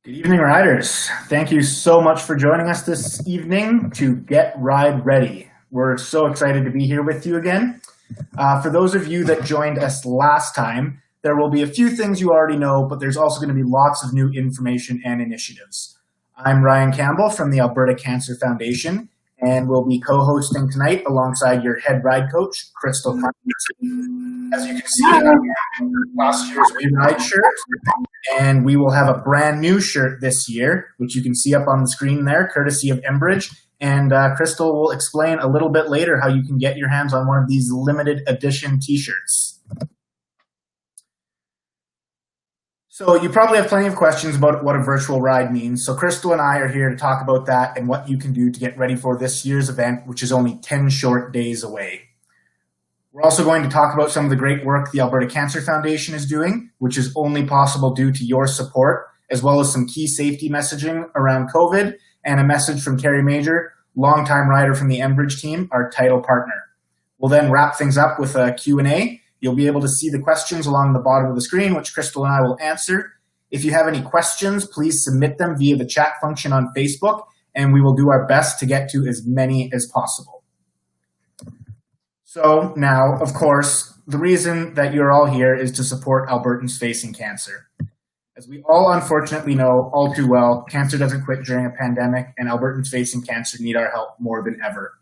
Good evening, riders. Thank you so much for joining us this evening to Get Ride Ready. We're so excited to be here with you again. For those of you that joined us last time, there will be a few things you already know, but there's also going to be lots of new information and initiatives. I'm Ryan Campbell from the Alberta Cancer Foundation, and we'll be co-hosting tonight alongside your head ride coach, Crystal. As you can see, last year's We Ride shirt, and we will have a brand new shirt this year, which you can see up on the screen there, courtesy of Enbridge. And Crystal will explain a little bit later how you can get your hands on one of these limited edition t-shirts. So you probably have plenty of questions about what a virtual ride means. So Crystal and I are here to talk about that and what you can do to get ready for this year's event, which is only 10 short days away. We're also going to talk about some of the great work the Alberta Cancer Foundation is doing, which is only possible due to your support, as well as some key safety messaging around COVID and a message from Terry Major, longtime rider from the Enbridge team, our title partner. We'll then wrap things up with a Q&A. You'll be able to see the questions along the bottom of the screen, which Crystal and I will answer. If you have any questions, please submit them via the chat function on Facebook, and we will do our best to get to as many as possible. So now, of course, the reason that you're all here is to support Albertans facing cancer. As we all unfortunately know all too well, cancer doesn't quit during a pandemic, and Albertans facing cancer need our help more than ever.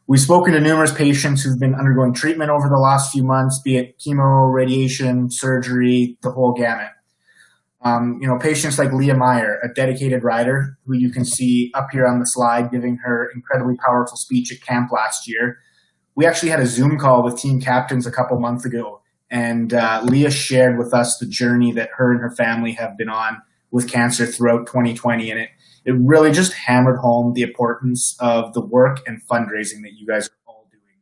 We've spoken to numerous patients who've been undergoing treatment over the last few months, be it chemo, radiation, surgery, the whole gamut. Patients like Leah Meyer, a dedicated rider who you can see up here on the slide giving her incredibly powerful speech at camp last year. We actually had a Zoom call with team captains a couple months ago, and Leah shared with us the journey that her and her family have been on with cancer throughout 2020, and it really just hammered home the importance of the work and fundraising that you guys are all doing.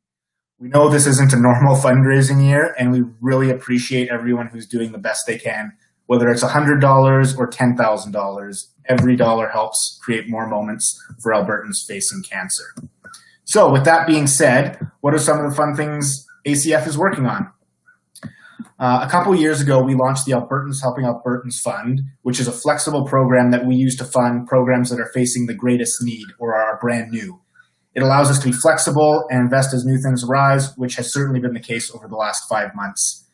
We know this isn't a normal fundraising year, and we really appreciate everyone who's doing the best they can, whether it's $100 or $10,000. Every dollar helps create more moments for Albertans facing cancer. So with that being said, what are some of the fun things ACF is working on? A couple years ago, we launched the Albertans Helping Albertans Fund, which is a flexible program that we use to fund programs that are facing the greatest need or are brand new. It allows us to be flexible and invest as new things arise, which has certainly been the case over the last 5 months.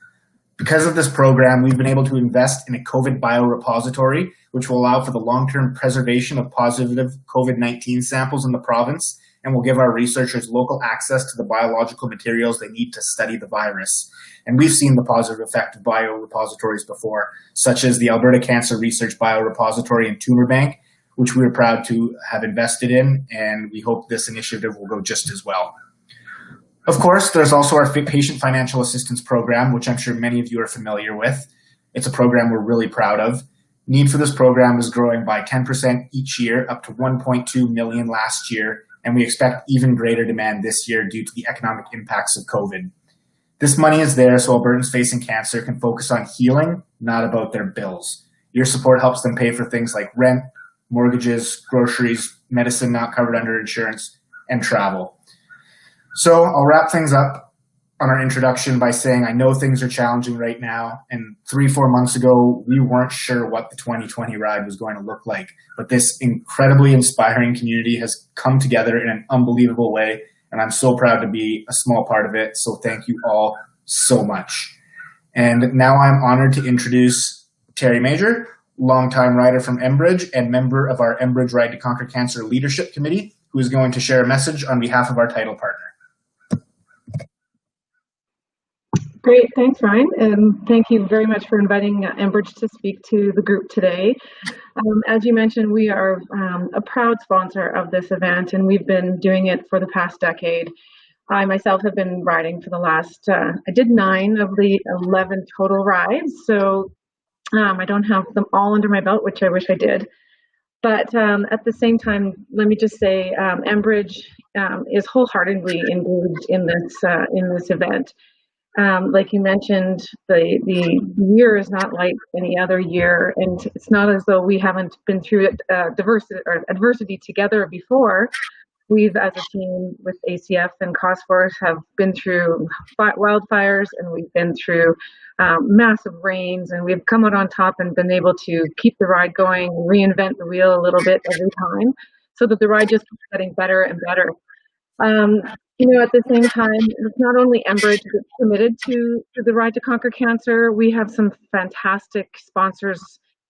Because of this program, we've been able to invest in a COVID biorepository, which will allow for the long-term preservation of positive COVID-19 samples in the province, and will give our researchers local access to the biological materials they need to study the virus. And we've seen the positive effect of biorepositories before, such as the Alberta Cancer Research Biorepository and Tumor Bank, which we are proud to have invested in, and we hope this initiative will go just as well. Of course, there's also our Patient Financial Assistance Program, which I'm sure many of you are familiar with. It's a program we're really proud of. Need for this program is growing by 10% each year, up to 1.2 million last year, and we expect even greater demand this year due to the economic impacts of COVID. This money is there so Albertans facing cancer can focus on healing, not about their bills. Your support helps them pay for things like rent, mortgages, groceries, medicine not covered under insurance, and travel. So I'll wrap things up on our introduction by saying I know things are challenging right now, and 3-4 months ago, we weren't sure what the 2020 ride was going to look like, but this incredibly inspiring community has come together in an unbelievable way, and I'm so proud to be a small part of it, so thank you all so much. And now I'm honored to introduce Terry Major, longtime rider from Enbridge and member of our Enbridge Ride to Conquer Cancer Leadership Committee, who is going to share a message on behalf of our title partner. Great, thanks, Ryan, and thank you very much for inviting Enbridge to speak to the group today. As you mentioned, we are a proud sponsor of this event, and we've been doing it for the past decade. I myself have been riding for the last, I did 9 of the 11 total rides, so I don't have them all under my belt, which I wish I did. But at the same time, let me just say, Enbridge is wholeheartedly engaged in this event. Like you mentioned, the year is not like any other year, and it's not as though we haven't been through adversity together before. we've, as a team with ACF and Cost Force, have been through wildfires, and we've been through massive rains, and we've come out on top and been able to keep the ride going, reinvent the wheel a little bit every time, so that the ride just keeps getting better and better. At the same time, it's not only Enbridge that's committed to the Ride to Conquer Cancer. We have some fantastic sponsors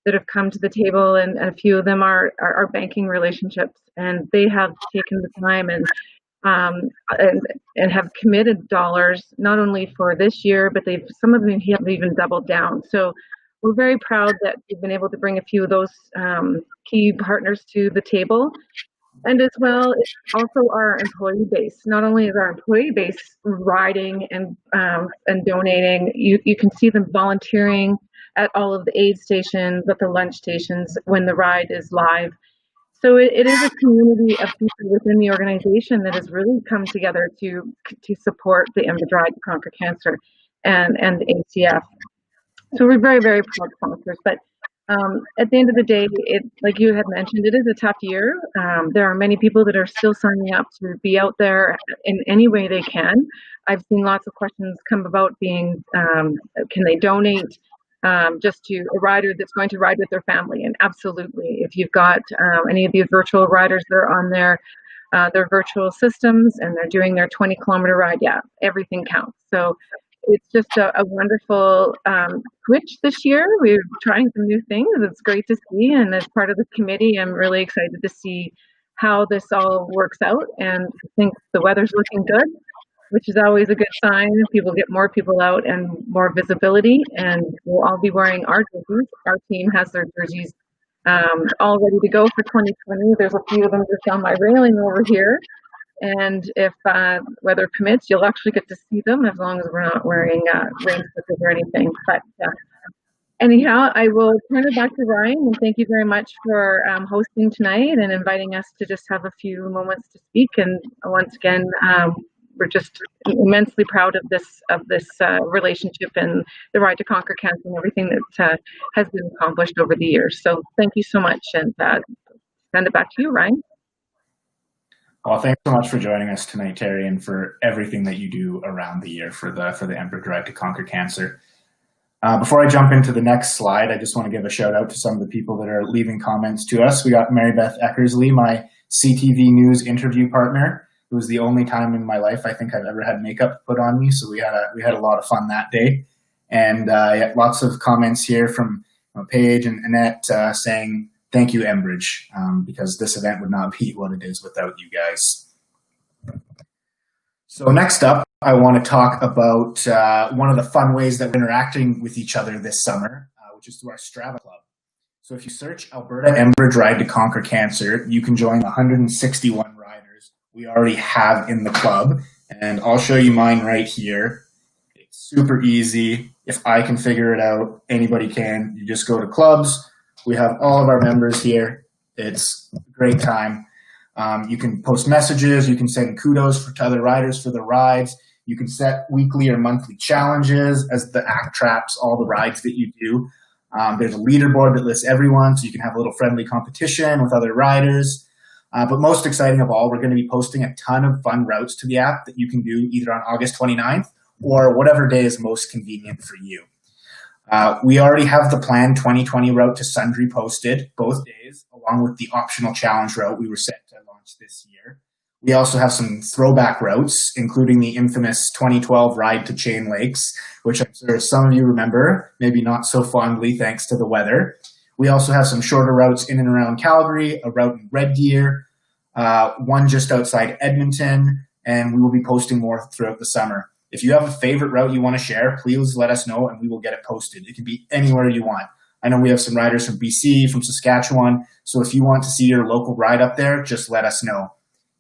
that have come to the table, and a few of them are our banking relationships, and they have taken the time and have committed dollars not only for this year, but some of them have even doubled down. So we're very proud that we've been able to bring a few of those key partners to the table. And as well, it's also our employee base. Not only is our employee base riding and donating, you can see them volunteering at all of the aid stations, at the lunch stations when the ride is live. So it is a community of people within the organization that has really come together to support the Enbridge Ride to Conquer Cancer and the ACF. So we're very, very proud sponsors. But at the end of the day, like you had mentioned, it is a tough year. There are many people that are still signing up to be out there in any way they can. I've seen lots of questions come about being, can they donate just to a rider that's going to ride with their family? And absolutely, if you've got any of these virtual riders that are on their virtual systems and they're doing their 20-kilometer ride, yeah, everything counts. So it's just a wonderful switch this year. We're trying some new things. It's great to see. And as part of the committee, I'm really excited to see how this all works out. And I think the weather's looking good, which is always a good sign. People get more people out and more visibility. And we'll all be wearing our jerseys. Our team has their jerseys all ready to go for 2020. There's a few of them just on my railing over here. And if weather permits, you'll actually get to see them as long as we're not wearing rain stickers or anything. But anyhow, I will turn it back to Ryan, and thank you very much for hosting tonight and inviting us to just have a few moments to speak. And once again, we're just immensely proud of this relationship and the Ride to Conquer Cancer and everything that has been accomplished over the years. So thank you so much, and send it back to you, Ryan. Well, thanks so much for joining us tonight, Terry, and for everything that you do around the year for the Enbridge Ride to Conquer Cancer. Before I jump into the next slide, I just want to give a shout out to some of the people that are leaving comments to us. We got Mary Beth Eckersley, my CTV News interview partner. It was the only time in my life I think I've ever had makeup put on me, so we had a lot of fun that day. And lots of comments here from Paige and Annette saying, thank you, Enbridge, because this event would not be what it is without you guys. So next up, I want to talk about one of the fun ways that we're interacting with each other this summer, which is through our STRAVA club. So if you search Alberta Enbridge Ride to Conquer Cancer, you can join the 161 riders we already have in the club. And I'll show you mine right here. It's super easy. If I can figure it out, anybody can. You just go to clubs. We have all of our members here. It's a great time. You can post messages. You can send kudos to other riders for the rides. You can set weekly or monthly challenges as the act traps all the rides that you do. There's a leaderboard that lists everyone, so you can have a little friendly competition with other riders. But most exciting of all, we're going to be posting a ton of fun routes to the app that you can do either on August 29th or whatever day is most convenient for you. We already have the planned 2020 route to Sundre posted both days, along with the optional challenge route we were set to launch this year. We also have some throwback routes, including the infamous 2012 ride to Chain Lakes, which I'm sure some of you remember, maybe not so fondly thanks to the weather. We also have some shorter routes in and around Calgary, a route in Red Deer, one just outside Edmonton, and we will be posting more throughout the summer. If you have a favorite route you want to share, please let us know and we will get it posted. It can be anywhere you want. I know we have some riders from BC, from Saskatchewan, so if you want to see your local ride up there, just let us know.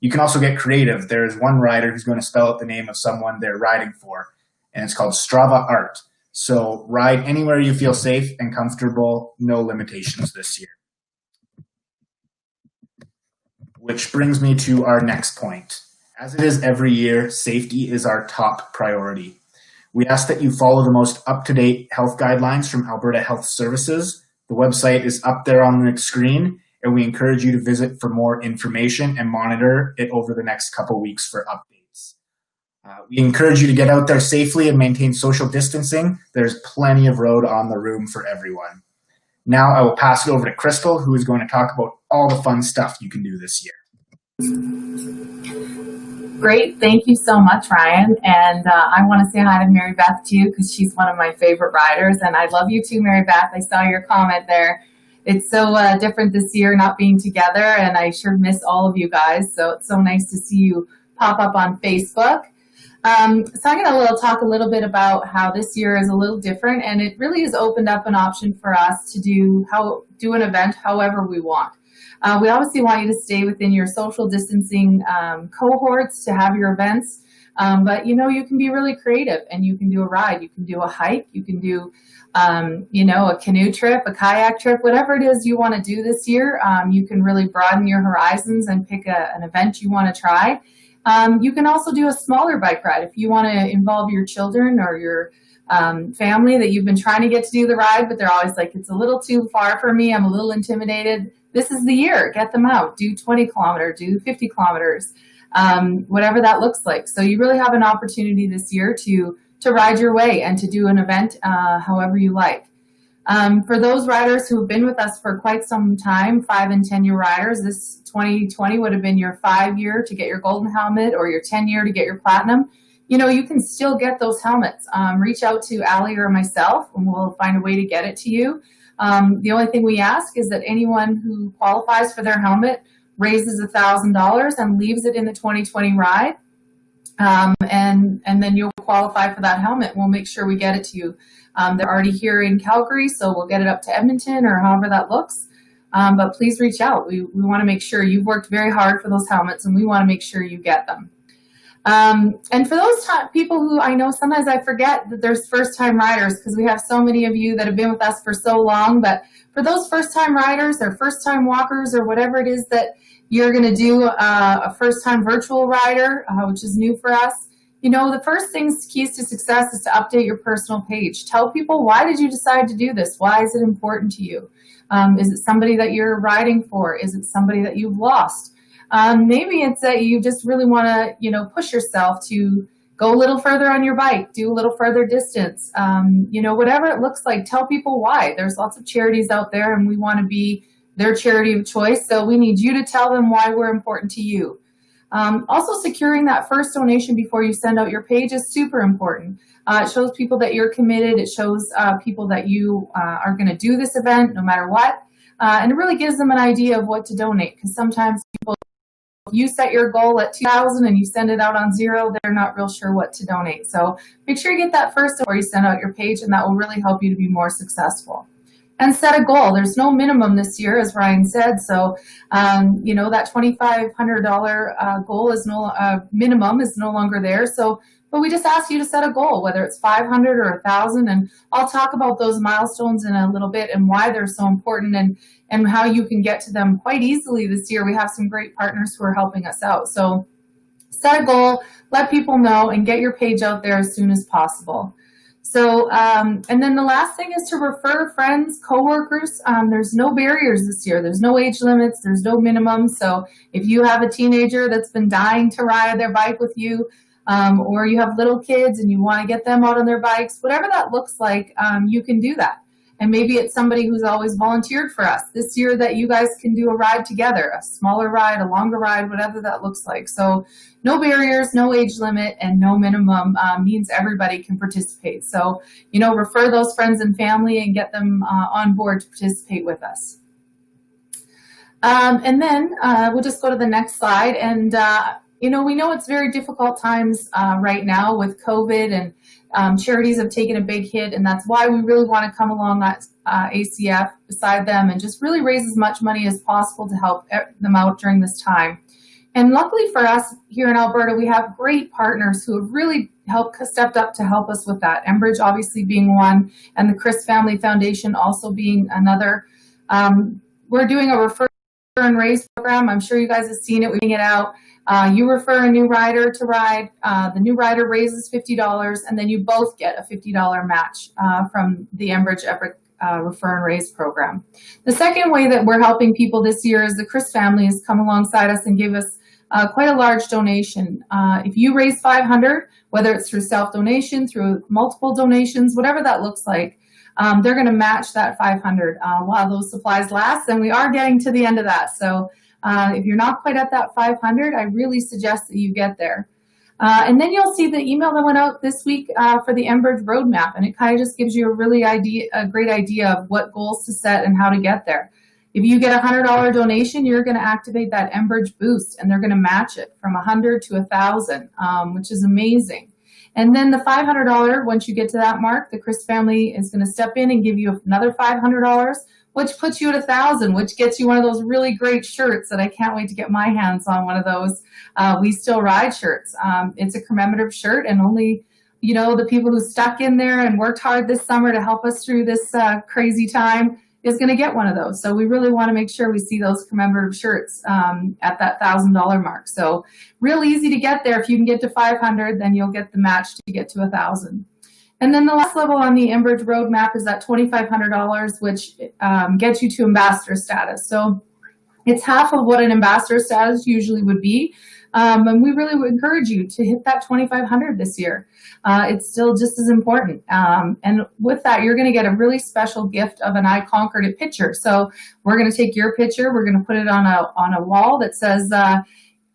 You can also get creative. There's one rider who's going to spell out the name of someone they're riding for, and it's called STRAVA Art. So ride anywhere you feel safe and comfortable, no limitations this year. Which brings me to our next point. As it is every year, safety is our top priority. We ask that you follow the most up-to-date health guidelines from Alberta Health Services. The website is up there on the screen, and we encourage you to visit for more information and monitor it over the next couple weeks for updates. We encourage you to get out there safely and maintain social distancing. There's plenty of road on the room for everyone. Now I will pass it over to Crystal, who is going to talk about all the fun stuff you can do this year. Great. Thank you so much, Ryan. And I want to say hi to Mary Beth, too, because she's one of my favorite riders. And I love you, too, Mary Beth. I saw your comment there. It's so different this year not being together, and I sure miss all of you guys. So it's so nice to see you pop up on Facebook. So I'm going to talk a little bit about how this year is a little different, and it really has opened up an option for us to do an event however we want. We obviously want you to stay within your social distancing cohorts to have your events, but you can be really creative, and you can do a ride, you can do a hike, you can do a canoe trip, a kayak trip, whatever it is you want to do this year. You can really broaden your horizons and pick an event you want to try. You can also do a smaller bike ride if you want to involve your children or your family that you've been trying to get to do the ride, but they're always like, it's a little too far for me, I'm a little intimidated. This is the year. Get them out. Do 20 kilometers, do 50 kilometers, whatever that looks like. So you really have an opportunity this year to ride your way and to do an event however you like. For those riders who have been with us for quite some time, 5 and 10-year riders, this 2020 would have been your 5-year to get your golden helmet or your 10-year to get your platinum. You can still get those helmets. Reach out to Allie or myself, and we'll find a way to get it to you. The only thing we ask is that anyone who qualifies for their helmet raises $1,000 and leaves it in the 2020 ride. And then you'll qualify for that helmet. We'll make sure we get it to you. They're already here in Calgary, so we'll get it up to Edmonton or however that looks. But please reach out. We want to make sure you've worked very hard for those helmets, and we want to make sure you get them. And for those people who I know sometimes I forget that there's first-time riders because we have so many of you that have been with us for so long. But for those first-time riders or first-time walkers or whatever it is that you're going to do a first-time virtual rider, which is new for us, the first keys to success is to update your personal page. Tell people, why did you decide to do this? Why is it important to you? Is it somebody that you're riding for? Is it somebody that you've lost? Maybe it's that you just really want to, push yourself to go a little further on your bike, do a little further distance, whatever it looks like. Tell people why. There's lots of charities out there, and we want to be their charity of choice. So we need you to tell them why we're important to you. Also, securing that first donation before you send out your page is super important. It shows people that you're committed. It shows people that you are going to do this event no matter what. And it really gives them an idea of what to donate, because sometimes people, if you set your goal at 2,000 and you send it out on zero, they're not real sure what to donate. So make sure you get that first before you send out your page, and that will really help you to be more successful. And set a goal. There's no minimum this year, as Ryan said. So, that $2,500 goal is minimum is no longer there. So, but we just ask you to set a goal, whether it's 500 or 1,000. And I'll talk about those milestones in a little bit and why they're so important and how you can get to them quite easily this year. We have some great partners who are helping us out. So set a goal, let people know, and get your page out there as soon as possible. So, and then the last thing is to refer friends, coworkers. There's no barriers this year. There's no age limits. There's no minimum. So if you have a teenager that's been dying to ride their bike with you, or you have little kids and you want to get them out on their bikes, whatever that looks like, you can do that. And maybe it's somebody who's always volunteered for us this year that you guys can do a ride together, a smaller ride, a longer ride, whatever that looks like. So no barriers, no age limit, and no minimum means everybody can participate. So, refer those friends and family and get them on board to participate with us. And then we'll just go to the next slide. And, we know it's very difficult times right now with COVID, and charities have taken a big hit, and that's why we really want to come along at ACF beside them and just really raise as much money as possible to help them out during this time. And luckily for us here in Alberta, we have great partners who have really stepped up to help us with that. Enbridge obviously being one, and the Chris Family Foundation also being another. We're doing a refer and raise program. I'm sure you guys have seen it. We're getting it out. You refer a new rider to ride. The new rider raises $50, and then you both get a $50 match from the Enbridge Refer and Raise program. The second way that we're helping people this year is the Chris family has come alongside us and give us quite a large donation. If you raise 500, whether it's through self-donation, through multiple donations, whatever that looks like, they're going to match that 500 while those supplies last, and we are getting to the end of that. So if you're not quite at that 500, I really suggest that you get there. And then you'll see the email that went out this week for the Enbridge roadmap, and it kind of just gives you a great idea of what goals to set and how to get there. If you get a $100 donation, you're going to activate that Enbridge boost, and they're going to match it from 100 to 1,000, which is amazing. And then the $500, once you get to that mark, the Chris family is going to step in and give you another $500, which puts you at 1,000, which gets you one of those really great shirts that I can't wait to get my hands on, one of those We Still Ride shirts. It's a commemorative shirt, and only, you know, the people who stuck in there and worked hard this summer to help us through this crazy time is going to get one of those. So we really want to make sure we see those commemorative shirts at that $1,000 mark. So real easy to get there. If you can get to 500, then you'll get the match to get to 1,000. And then the last level on the Enbridge roadmap is that $2,500, which gets you to ambassador status. So it's half of what an ambassador status usually would be. And we really would encourage you to hit that 2,500 this year. It's still just as important. And with that, you're going to get a really special gift of an I Conquered It picture. So we're going to take your picture, we're going to put it on a wall that says,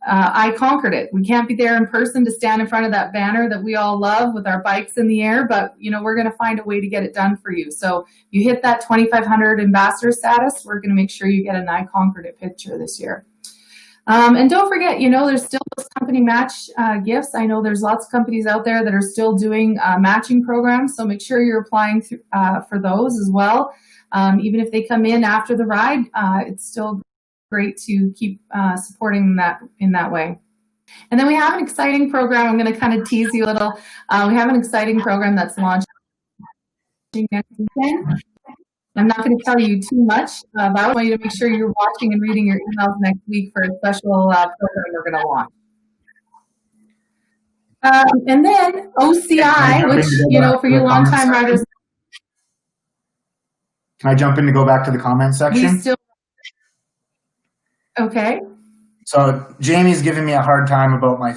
I conquered it. We can't be there in person to stand in front of that banner that we all love with our bikes in the air, but you know, we're going to find a way to get it done for you. So you hit that 2,500 ambassador status, we're going to make sure you get an I Conquered It picture this year. And don't forget, you know, there's still those company match gifts. I know there's lots of companies out there that are still doing matching programs, so make sure you're applying for those as well. Even if they come in after the ride, it's still great to keep supporting that in that way. And then we have an exciting program. I'm going to kind of tease you a little. We have an exciting program that's launching next weekend. I'm not going to tell you too much, but I want you to make sure you're watching and reading your emails next week for a special program we're going to launch. And then OCI, which, you know, for you longtime riders. Can I jump in to go back to the comment section? Okay. So Jamie's giving me a hard time about my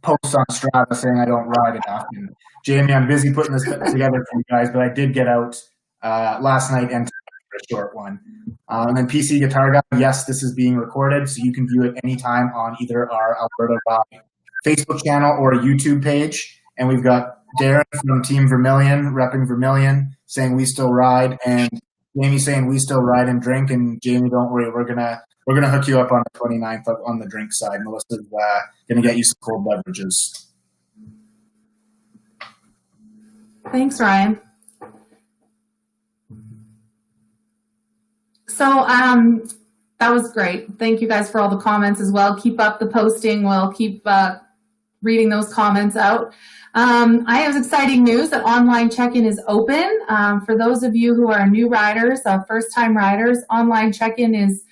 posts on Strava saying I don't ride enough. And Jamie, I'm busy putting this together for you guys, but I did get out last night and for a short one. And then PC Guitar Guy, yes, this is being recorded, so you can view it anytime on either our Alberta Ride Facebook channel or YouTube page. And we've got Darren from Team Vermilion, repping Vermilion, saying we still ride, and Jamie saying we still ride and drink. And Jamie, don't worry, we're gonna hook you up on the 29th on the drink side. Melissa's gonna get you some cold beverages. Thanks, Ryan. So that was great. Thank you guys for all the comments as well. Keep up the posting. We'll keep reading those comments out. I have exciting news that online check-in is open. For those of you who are new riders, first-time riders, online check-in is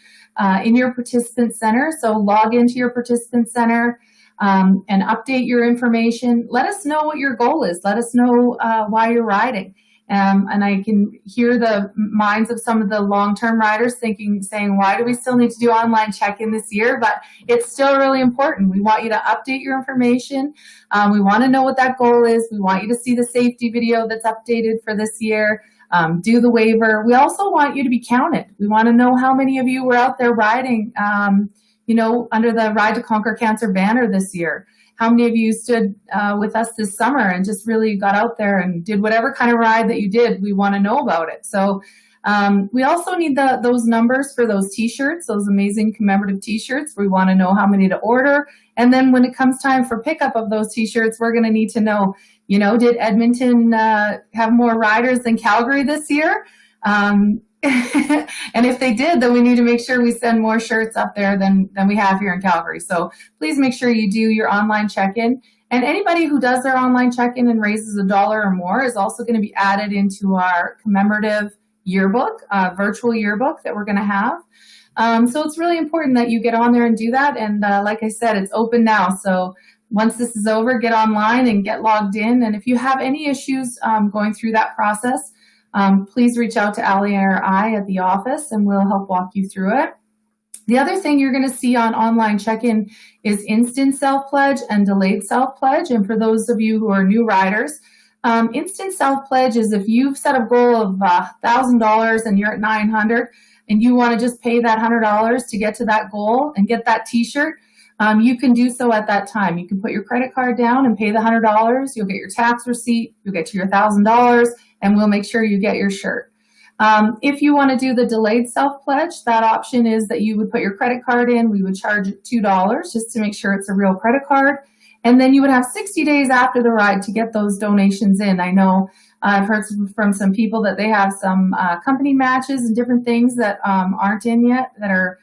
in your participant center. So log into your participant center and update your information. Let us know what your goal is. Let us know why you're riding. And I can hear the minds of some of the long-term riders saying, why do we still need to do online check-in this year? But it's still really important. We want you to update your information. We want to know what that goal is. We want you to see the safety video that's updated for this year. Do the waiver. We also want you to be counted. We want to know how many of you were out there riding, you know, under the Ride to Conquer Cancer banner this year. How many of you stood with us this summer and just really got out there and did whatever kind of ride that you did? We want to know about it. So we also need those numbers for those t-shirts, those amazing commemorative t-shirts. We want to know how many to order. And then when it comes time for pickup of those t-shirts, we're going to need to know, you know, did Edmonton have more riders than Calgary this year? And if they did, then we need to make sure we send more shirts up there than we have here in Calgary. So please make sure you do your online check-in. And anybody who does their online check-in and raises $1 or more is also going to be added into our commemorative yearbook, virtual yearbook that we're going to have. So it's really important that you get on there and do that. And like I said, it's open now. So once this is over, get online and get logged in. And if you have any issues going through that process, please reach out to Allie or I at the office and we'll help walk you through it. The other thing you're going to see on online check-in is instant self-pledge and delayed self-pledge. And for those of you who are new riders, instant self-pledge is if you've set a goal of $1,000 and you're at $900 and you want to just pay that $100 to get to that goal and get that t-shirt, you can do so at that time. You can put your credit card down and pay the $100. You'll get your tax receipt, you'll get to your $1,000, and we'll make sure you get your shirt. If you want to do the delayed self-pledge, that option is that you would put your credit card in. We would charge $2 just to make sure it's a real credit card. And then you would have 60 days after the ride to get those donations in. I know I've heard from some people that they have some company matches and different things that aren't in yet, that are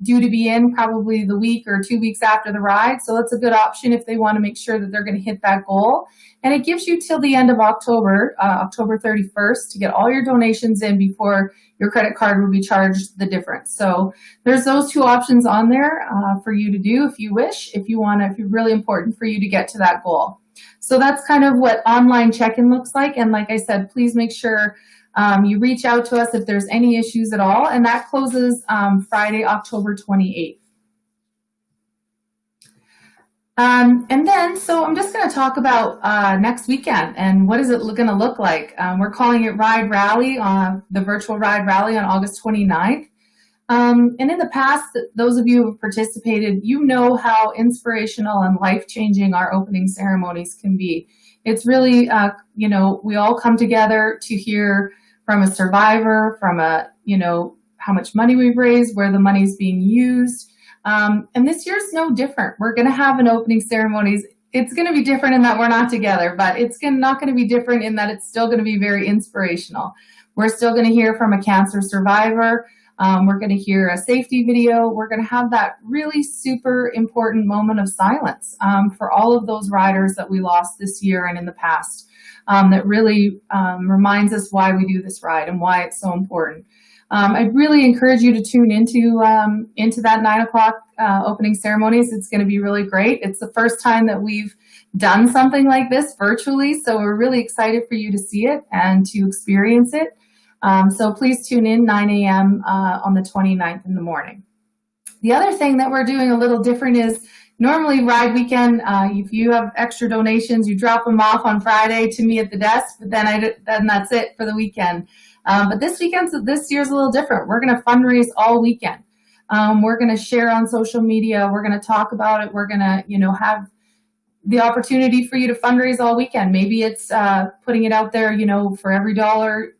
due to be in probably the week or 2 weeks after the ride. So that's a good option if they want to make sure that they're going to hit that goal. And it gives you till the end of October, October 31st, to get all your donations in before your credit card will be charged the difference. So there's those two options on there for you to do if you wish, if you want to, if it's really important for you to get to that goal. So that's kind of what online check-in looks like. And like I said, please make sure you reach out to us if there's any issues at all. And that closes Friday, October 28th. And then, so I'm just going to talk about next weekend and what is it going to look like. We're calling it Ride Rally, the virtual Ride Rally on August 29th. And in the past, those of you who have participated, you know how inspirational and life-changing our opening ceremonies can be. It's really, you know, we all come together to hear from a survivor, from a, you know, how much money we've raised, where the money's being used. And this year's no different. We're going to have an opening ceremonies. It's going to be different in that we're not together, but it's not going to be different in that it's still going to be very inspirational. We're still going to hear from a cancer survivor. We're going to hear a safety video. We're going to have that really super important moment of silence for all of those riders that we lost this year and in the past. That really reminds us why we do this ride and why it's so important. I'd really encourage you to tune into that 9 o'clock opening ceremonies. It's going to be really great. It's the first time that we've done something like this virtually, so we're really excited for you to see it and to experience it. So please tune in 9 a.m. On the 29th in the morning. The other thing that we're doing a little different is normally Ride Weekend, if you have extra donations, you drop them off on Friday to me at the desk, but then that's it for the weekend. But this year's a little different. We're going to fundraise all weekend. We're going to share on social media. We're going to talk about it. We're going to, you know, have the opportunity for you to fundraise all weekend. Maybe it's putting it out there, you know, for every dollar,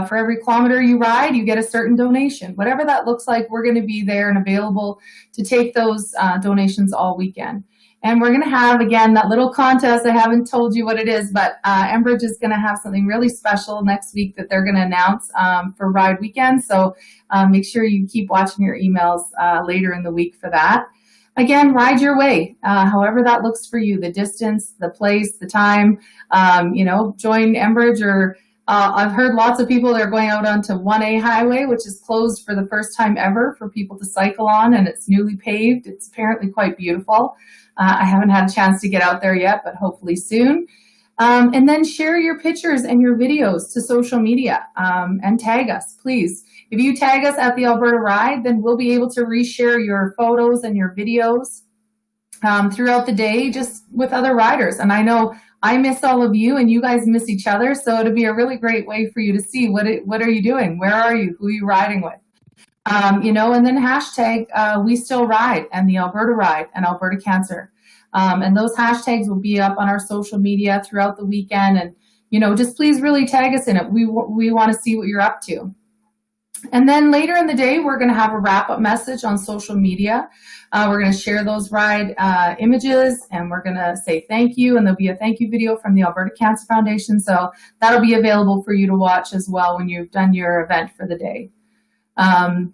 for every kilometer you ride, you get a certain donation. Whatever that looks like, we're going to be there and available to take those donations all weekend. And we're going to have, again, that little contest. I haven't told you what it is, but Enbridge is going to have something really special next week that they're going to announce for Ride Weekend. So make sure you keep watching your emails later in the week for that. Again, ride your way, however that looks for you, the distance, the place, the time, you know, join Enbridge or I've heard lots of people that are going out onto 1A highway, which is closed for the first time ever for people to cycle on, and it's newly paved. It's apparently quite beautiful. I haven't had a chance to get out there yet, but hopefully soon. And then share your pictures and your videos to social media and tag us, please. If you tag us at the Alberta Ride, then we'll be able to reshare your photos and your videos throughout the day just with other riders. And I know I miss all of you and you guys miss each other, so it'll be a really great way for you to see what are you doing, where are you, who are you riding with. You know, and then hashtag We Still Ride and the Alberta Ride and Alberta Cancer. And those hashtags will be up on our social media throughout the weekend. And, you know, just please really tag us in it. We want to see what you're up to. And then later in the day, we're going to have a wrap-up message on social media. We're going to share those ride images, and we're going to say thank you, and there'll be a thank you video from the Alberta Cancer Foundation. So that'll be available for you to watch as well when you've done your event for the day. Oh,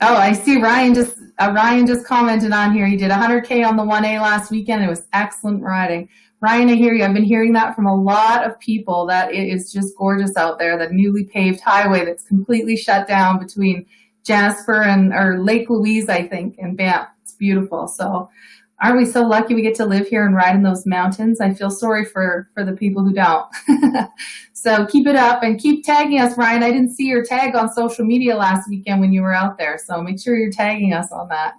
I see Ryan just commented on here. He did 100K on the 1A last weekend. It was excellent riding. Ryan, I hear you. I've been hearing that from a lot of people, that it is just gorgeous out there, that newly paved highway that's completely shut down between Jasper or Lake Louise, I think, and Banff. It's beautiful. So Aren't we so lucky we get to live here and ride in those mountains? I feel sorry for the people who don't. So keep it up and keep tagging us, Ryan. I didn't see your tag on social media last weekend when you were out there, so make sure you're tagging us on that.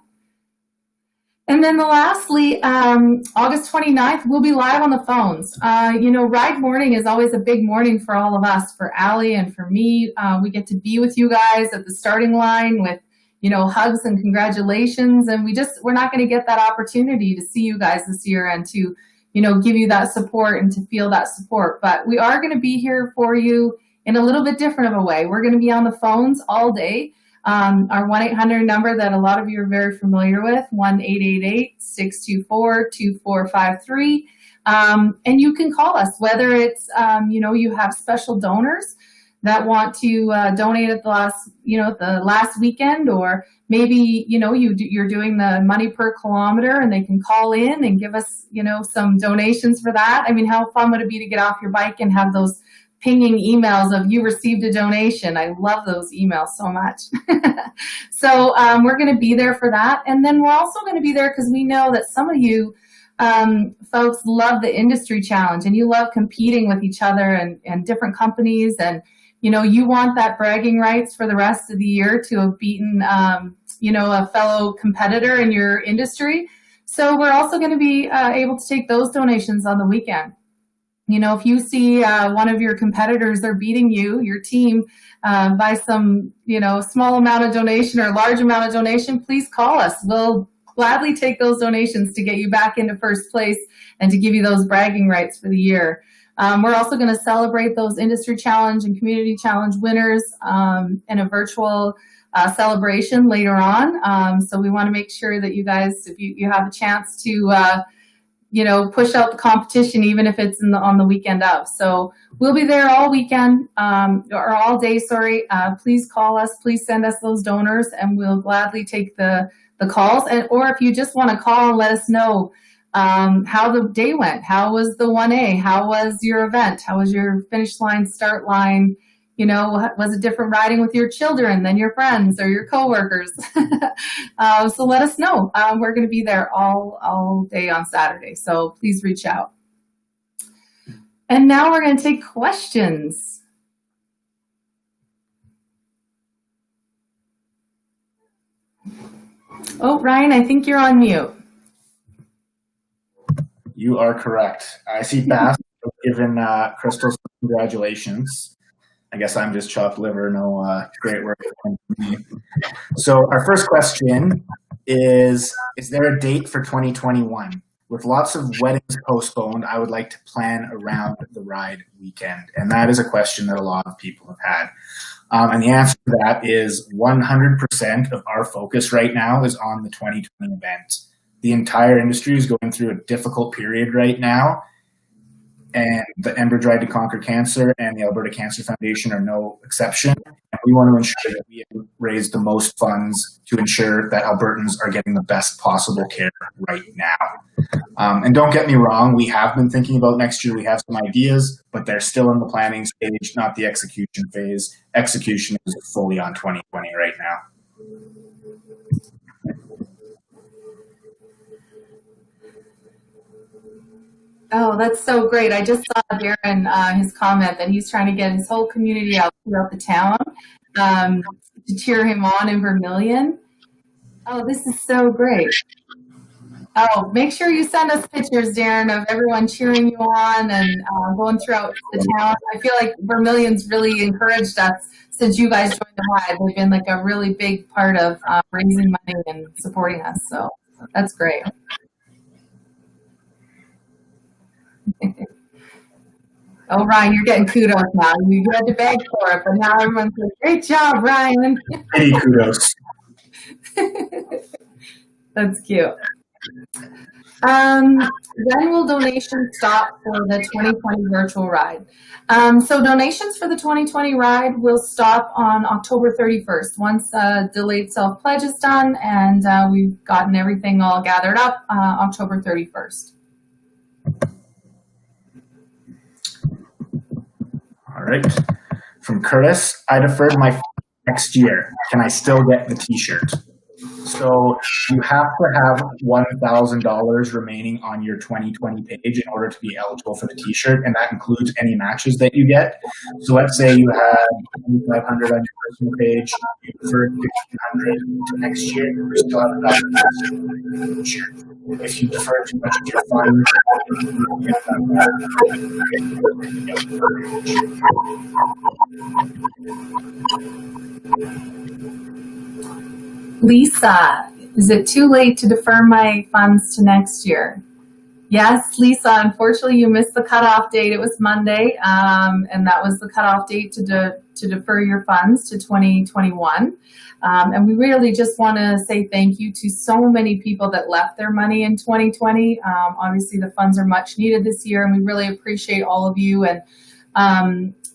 And then lastly, August 29th, we'll be live on the phones. You know, Ride Morning is always a big morning for all of us, for Allie and for me. We get to be with you guys at the starting line with, you know, hugs and congratulations. And we're not going to get that opportunity to see you guys this year and to, you know, give you that support and to feel that support. But we are going to be here for you in a little bit different of a way. We're going to be on the phones all day. Our 1-800 number that a lot of you are very familiar with, 1-888-624-2453. And you can call us, whether it's, you know, you have special donors that want to donate at the last weekend, or maybe, you know, you're doing the money per kilometer and they can call in and give us, you know, some donations for that. I mean, how fun would it be to get off your bike and have those pinging emails of you received a donation? I love those emails so much. So we're going to be there for that. And then we're also going to be there because we know that some of you folks love the industry challenge and you love competing with each other and different companies, and you know, you want that bragging rights for the rest of the year to have beaten you know, a fellow competitor in your industry. So we're also going to be able to take those donations on the weekend. You know, if you see one of your competitors, they're beating you, your team, by some, you know, small amount of donation or large amount of donation, please call us. We'll gladly take those donations to get you back into first place and to give you those bragging rights for the year. We're also going to celebrate those industry challenge and community challenge winners in a virtual celebration later on. So we want to make sure that you guys, if you have a chance to you know, push out the competition, even if it's on the weekend of. So we'll be there all weekend, or all day, sorry. Please call us, please send us those donors, and we'll gladly take the calls. Or if you just want to call and let us know how the day went. How was the 1A? How was your event? How was your finish line, start line? You know, was it different riding with your children than your friends or your coworkers? So let us know. We're going to be there all day on Saturday, so please reach out. And now we're going to take questions. Oh, Ryan, I think you're on mute. You are correct. I see Bass given Crystal some congratulations. I guess I'm just chopped liver. No great work for me. So our first question is there a date for 2021? With lots of weddings postponed, I would like to plan around the ride weekend. And that is a question that a lot of people have had. And the answer to that is 100% of our focus right now is on the 2020 event. The entire industry is going through a difficult period right now. And the Enbridge Ride to Conquer Cancer and the Alberta Cancer Foundation are no exception. And we want to ensure that we raise the most funds to ensure that Albertans are getting the best possible care right now. And don't get me wrong, we have been thinking about next year. We have some ideas, but they're still in the planning stage, not the execution phase. Execution is fully on 2020 right now. Oh, that's so great. I just saw Darren, his comment that he's trying to get his whole community out throughout the town to cheer him on in Vermilion. Oh, this is so great. Oh, make sure you send us pictures, Darren, of everyone cheering you on and going throughout the town. I feel like Vermilion's really encouraged us since you guys joined the ride. They've been like a really big part of raising money and supporting us. So that's great. Oh, Ryan, you're getting kudos now. You had to beg for it, but now everyone's like, great job, Ryan. Hey, kudos. That's cute. When will donations stop for the 2020 virtual ride? So donations for the 2020 ride will stop on October 31st once delayed self-pledge is done and we've gotten everything all gathered up October 31st. All right. From Curtis, I deferred my next year. Can I still get the t-shirt? So you have to have $1,000 remaining on your 2020 page in order to be eligible for the t-shirt, and that includes any matches that you get. So let's say you had 2,500 on your personal page, you deferred 1,500 to next year, you still have $1,000 t-shirt. If you defer too much of your funds, you get Lisa, is it too late to defer my funds to next year? Yes, Lisa, unfortunately you missed the cutoff date. It was Monday, and that was the cutoff date to defer your funds to 2021. And we really just want to say thank you to so many people that left their money in 2020. Obviously the funds are much needed this year, and we really appreciate all of you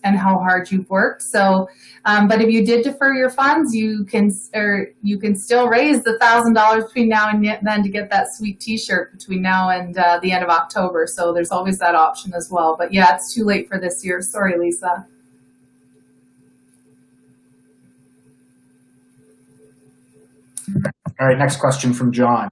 and how hard you've worked. So, but if you did defer your funds, you can still raise the $1,000 between now and then to get that sweet t-shirt between now and the end of October. So there's always that option as well. But yeah, it's too late for this year. Sorry, Lisa. All right, next question from John.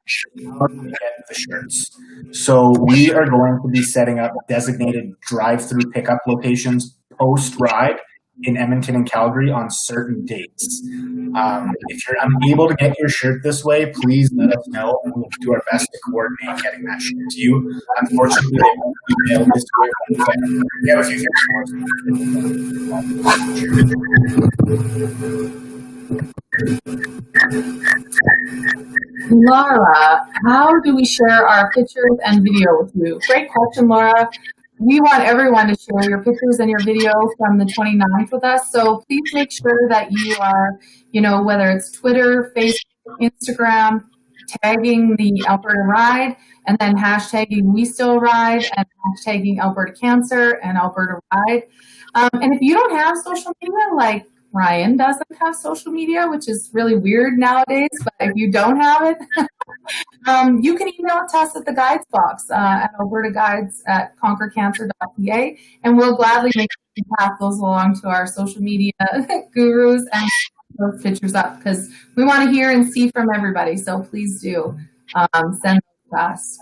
How do we get the shirts? So we are going to be setting up designated drive-through pickup locations post-ride in Edmonton and Calgary on certain dates. If you're unable to get your shirt this way, please let us know, and we'll do our best to coordinate getting that shirt to you. Unfortunately, they won't be mailed this way, but we have a few Laura, how do we share our pictures and video with you? Great question, Laura. We want everyone to share your pictures and your video from the 29th with us. So please make sure that you are, whether it's Twitter, Facebook, Instagram, tagging the Alberta Ride, and then hashtagging We Still Ride, and hashtagging Alberta Cancer and Alberta Ride. And if you don't have social media, like Ryan doesn't have social media, which is really weird nowadays, but if you don't have it, you can email it to us at the guides box at albertaguides@conquercancer.ca, and we'll gladly make sure to pass those along to our social media gurus and those pictures up, because we want to hear and see from everybody. So please do send those to us.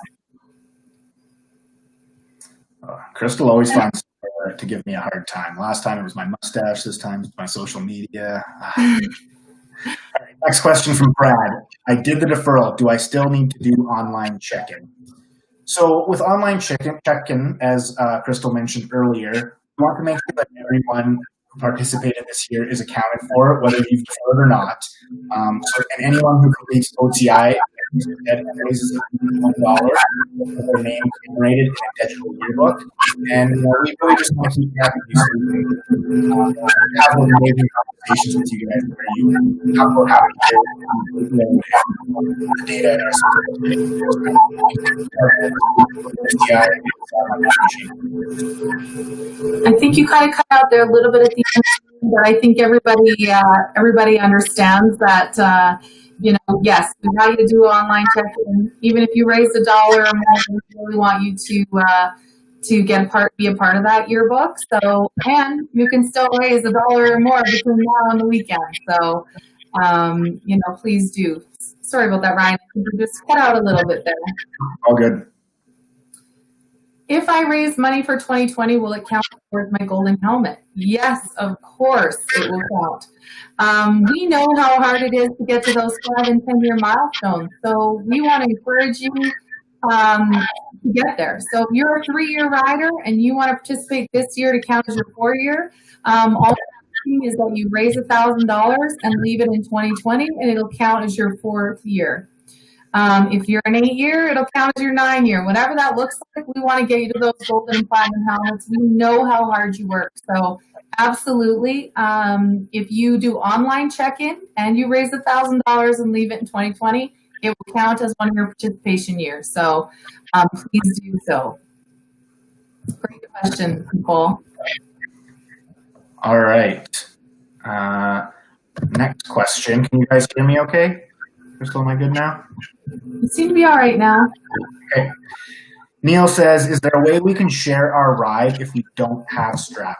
Crystal always finds to give me a hard time. Last time it was my mustache. This time it's my social media. All right, next question from Brad. I did the deferral. Do I still need to do online check-in? So with online check-in, as Crystal mentioned earlier, we want to make sure that everyone who participated this year is accounted for, whether you've deferred or not. And anyone who completes OTI that raises $1 with their name generated in a digital yearbook. And we really just want to keep track of these have those amazing conversations with you guys where you talk about how to get the data in our system. I think you kind of cut out there a little bit at the end, but I think everybody understands that yes, we want you to do online check-in. Even if you raise $1 or more, we really want you to be a part of that yearbook. So, and you can still raise $1 or more between now and the weekend. So, please do. Sorry about that, Ryan. You just cut out a little bit there. All good. If I raise money for 2020, will it count towards my golden helmet? Yes, of course it will count. We know how hard it is to get to those 5 and 10-year milestones. So we want to encourage you to get there. So if you're a 3-year rider and you want to participate this year to count as your 4-year, all is that you raise $1,000 and leave it in 2020, and it'll count as your 4th year. If you're an 8-year, it'll count as your 9-year. Whatever that looks like, we want to get you to those golden and platinum helmets. We know how hard you work. So absolutely, if you do online check-in and you raise $1,000 and leave it in 2020, it will count as one of your participation years. So please do so. Great question, Nicole. All right. Next question. Can you guys hear me okay? Crystal, am I good now? You seem to be all right now. Okay. Neil says, is there a way we can share our ride if we don't have STRAVA?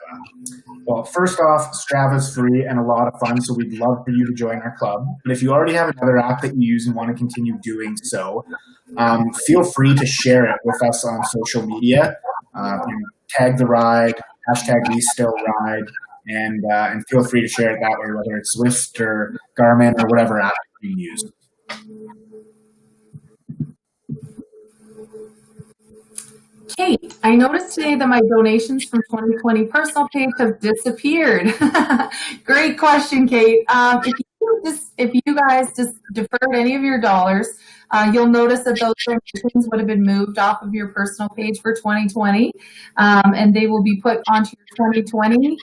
Well, first off, STRAVA is free and a lot of fun, so we'd love for you to join our club. But if you already have another app that you use and want to continue doing so, feel free to share it with us on social media. Tag the ride, hashtag #WeStillRide, and feel free to share it that way, whether it's Swift or Garmin or whatever app you use. Kate, I noticed today that my donations from 2020 personal page have disappeared. Great question, Kate. If you guys just deferred any of your dollars, you'll notice that those donations would have been moved off of your personal page for 2020, and they will be put onto your 2020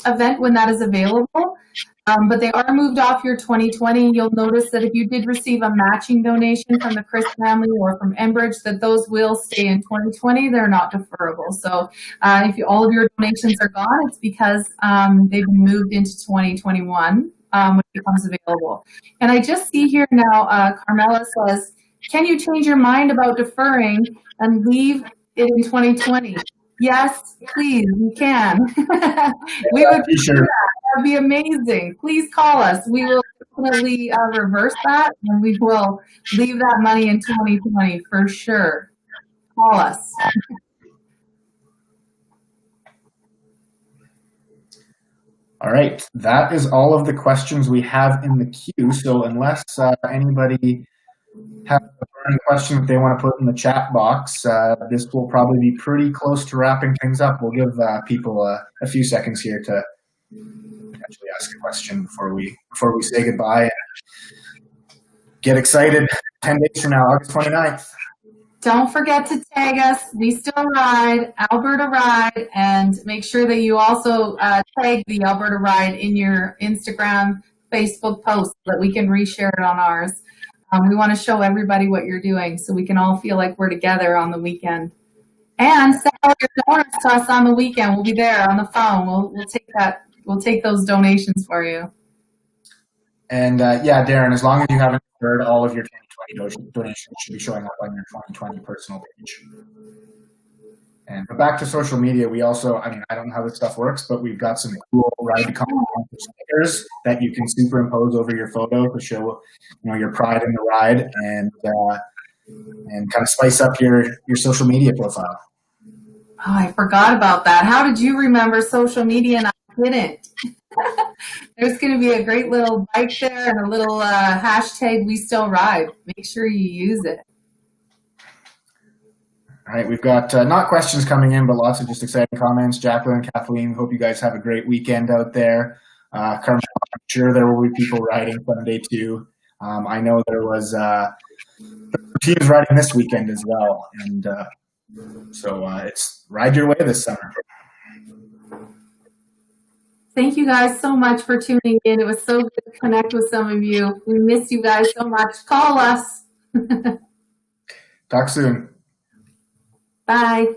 event when that is available. But they are moved off your 2020. You'll notice that if you did receive a matching donation from the Chris family or from Enbridge, that those will stay in 2020. They're not deferrable. So if all of your donations are gone, it's because they've been moved into 2021 when it becomes available. And I just see here now, Carmela says, can you change your mind about deferring and leave it in 2020? Yes, please, you can. We would do that. That'd be amazing. Please call us. We will definitely reverse that, and we will leave that money in 2020 for sure. Call us. All right, that is all of the questions we have in the queue. So unless anybody has a burning question that they want to put in the chat box, this will probably be pretty close to wrapping things up. We'll give people a few seconds here to potentially ask a question before we say goodbye and get excited 10 days from now, August 29th. Don't forget to tag us, We Still Ride, Alberta Ride, and make sure that you also tag the Alberta Ride in your Instagram, Facebook post so that we can reshare it on ours. We want to show everybody what you're doing so we can all feel like we're together on the weekend. And send all your donors to us on the weekend. We'll be there on the phone. We'll take that. We'll take those donations for you. And yeah, Darren, as long as you haven't heard, all of your 2020 donations should be showing up on your 2020 personal page. And but back to social media, we also, I don't know how this stuff works, but we've got some cool ride to come stickers that you can superimpose over your photo to show, your pride in the ride and kind of spice up your social media profile. Oh, I forgot about that. How did you remember social media and I didn't? There's going to be a great little bike there and a little hashtag We Still Ride. Make sure you use it. All right, we've got not questions coming in, but lots of just exciting comments. Jacqueline and Kathleen, hope you guys have a great weekend out there. Carmel, I'm sure there will be people riding Sunday too. I know there was teams riding this weekend as well, and so it's ride your way this summer. Thank you guys so much for tuning in. It was so good to connect with some of you. We miss you guys so much. Call us. Talk soon. Bye.